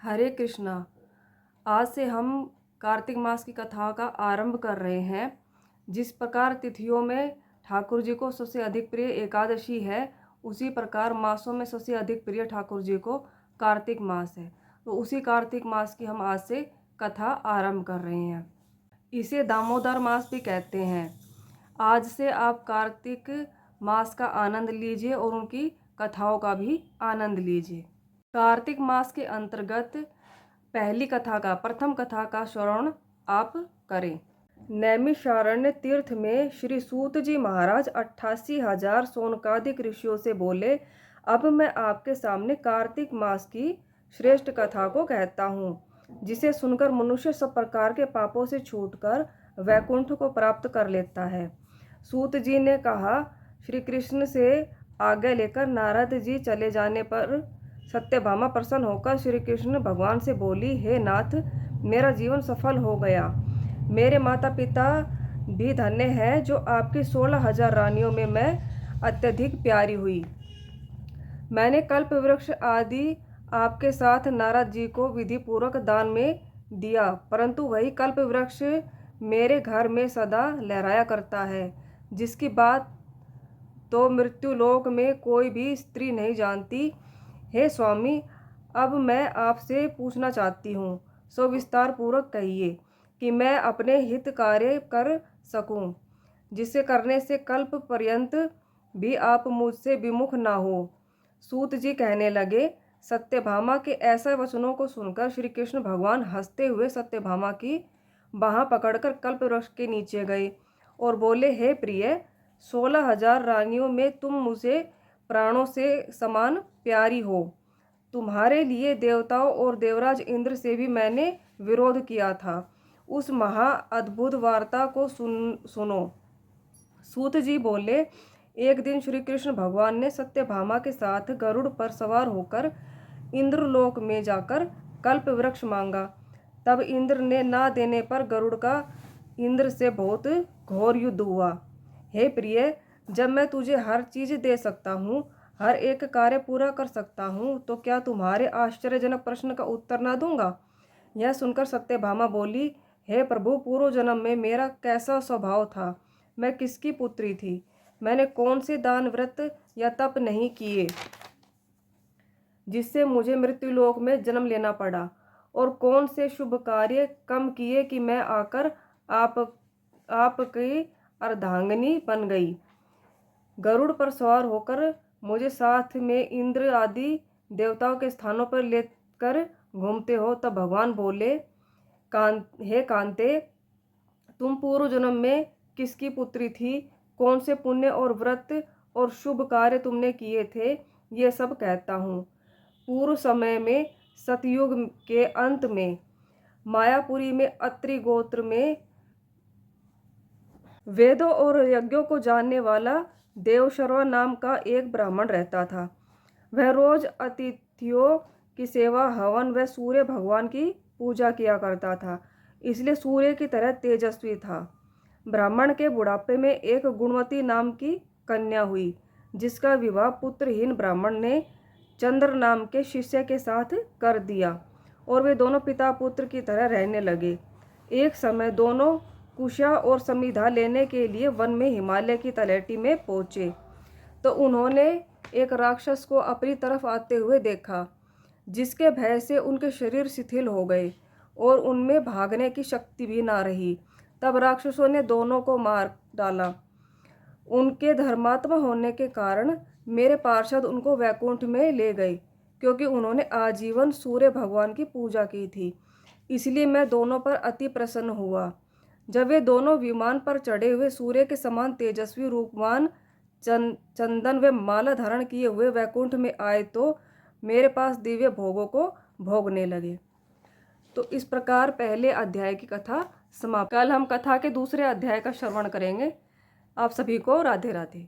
हरे कृष्णा। आज से हम कार्तिक मास की कथा का आरंभ कर रहे हैं। जिस प्रकार तिथियों में ठाकुर जी को सबसे अधिक प्रिय एकादशी है, उसी प्रकार मासों में सबसे अधिक प्रिय ठाकुर जी को कार्तिक मास है। तो उसी कार्तिक मास की हम आज से कथा आरंभ कर रहे हैं। इसे दामोदर मास भी कहते हैं। आज से आप कार्तिक मास का आनंद लीजिए और उनकी कथाओं का भी आनंद लीजिए। कार्तिक मास के अंतर्गत प्रथम कथा का श्रवण आप करें। नैमिषारण्य तीर्थ में श्री सूत जी महाराज 88,000 सोनकादिक ऋषियों से बोले, अब मैं आपके सामने कार्तिक मास की श्रेष्ठ कथा को कहता हूँ, जिसे सुनकर मनुष्य सब प्रकार के पापों से छूटकर वैकुंठ को प्राप्त कर लेता है। सूत जी ने कहा, श्री कृष्ण से आज्ञा लेकर नारद जी चले जाने पर सत्यभामा प्रसन्न होकर श्री कृष्ण भगवान से बोली, हे नाथ, मेरा जीवन सफल हो गया। मेरे माता पिता भी धन्य हैं जो आपकी 16,000 रानियों में मैं अत्यधिक प्यारी हुई। मैंने कल्प वृक्ष आदि आपके साथ नारद जी को विधि पूर्वक दान में दिया, परंतु वही कल्प वृक्ष मेरे घर में सदा लहराया करता है, जिसकी बात तो मृत्युलोक में कोई भी स्त्री नहीं जानती। हे स्वामी, अब मैं आपसे पूछना चाहती हूँ, सो विस्तार पूर्वक कहिए कि मैं अपने हित कार्य कर सकूँ, जिसे करने से कल्प पर्यंत भी आप मुझसे विमुख ना हो। सूत जी कहने लगे। सत्यभामा के ऐसे वचनों को सुनकर श्री कृष्ण भगवान हंसते हुए सत्यभामा की बाँह पकड़कर कल्प वृक्ष के नीचे गए और बोले, हे प्रिय, 16,000 रानियों में तुम मुझे प्राणों से समान प्यारी हो। तुम्हारे लिए देवताओं और देवराज इंद्र से भी मैंने विरोध किया था। उस महा अद्भुत वार्ता को सुनो। सूत जी बोले, एक दिन श्री कृष्ण भगवान ने सत्यभामा के साथ गरुड़ पर सवार होकर इंद्रलोक में जाकर कल्प वृक्ष मांगा। तब इंद्र ने ना देने पर गरुड़ का इंद्र से बहुत घोर युद्ध हुआ। हे प्रिय, जब मैं तुझे हर चीज़ दे सकता हूँ, हर एक कार्य पूरा कर सकता हूँ, तो क्या तुम्हारे आश्चर्यजनक प्रश्न का उत्तर ना दूंगा? यह सुनकर सत्यभामा बोली, हे प्रभु, पूर्व जन्म में मेरा कैसा स्वभाव था? मैं किसकी पुत्री थी? मैंने कौन से दान व्रत या तप नहीं किए जिससे मुझे मृत्युलोक में जन्म लेना पड़ा? और कौन से शुभ कार्य कम किए कि मैं आकर आपकी अर्धांगिनी बन गई? गरुड़ पर सवार होकर मुझे साथ में इंद्र आदि देवताओं के स्थानों पर लेकर घूमते हो। तब भगवान बोले, हे कांते, तुम पूर्व जन्म में किसकी पुत्री थी? कौन से पुण्य और व्रत और शुभ कार्य तुमने किए थे? ये सब कहता हूँ। पूर्व समय में सतयुग के अंत में मायापुरी में अत्रि गोत्र में वेदों और यज्ञों को जानने वाला देवशर्वा नाम का एक ब्राह्मण रहता था। वह रोज अतिथियों की सेवा, हवन व सूर्य भगवान की पूजा किया करता था, इसलिए सूर्य की तरह तेजस्वी था। ब्राह्मण के बुढ़ापे में एक गुणवती नाम की कन्या हुई, जिसका विवाह पुत्रहीन ब्राह्मण ने चंद्र नाम के शिष्य के साथ कर दिया और वे दोनों पिता पुत्र की तरह रहने लगे। एक समय दोनों कुशा और समिधा लेने के लिए वन में हिमालय की तलहटी में पहुँचे तो उन्होंने एक राक्षस को अपनी तरफ आते हुए देखा, जिसके भय से उनके शरीर शिथिल हो गए और उनमें भागने की शक्ति भी ना रही। तब राक्षसों ने दोनों को मार डाला। उनके धर्मात्मा होने के कारण मेरे पार्षद उनको वैकुंठ में ले गए, क्योंकि उन्होंने आजीवन सूर्य भगवान की पूजा की थी। इसलिए मैं दोनों पर अति प्रसन्न हुआ। जब वे दोनों विमान पर चढ़े हुए सूर्य के समान तेजस्वी रूपवान चंदन व माला धारण किए हुए वैकुंठ में आए तो मेरे पास दिव्य भोगों को भोगने लगे। तो इस प्रकार पहले अध्याय की कथा समाप्त। कल हम कथा के दूसरे अध्याय का श्रवण करेंगे। आप सभी को राधे राधे।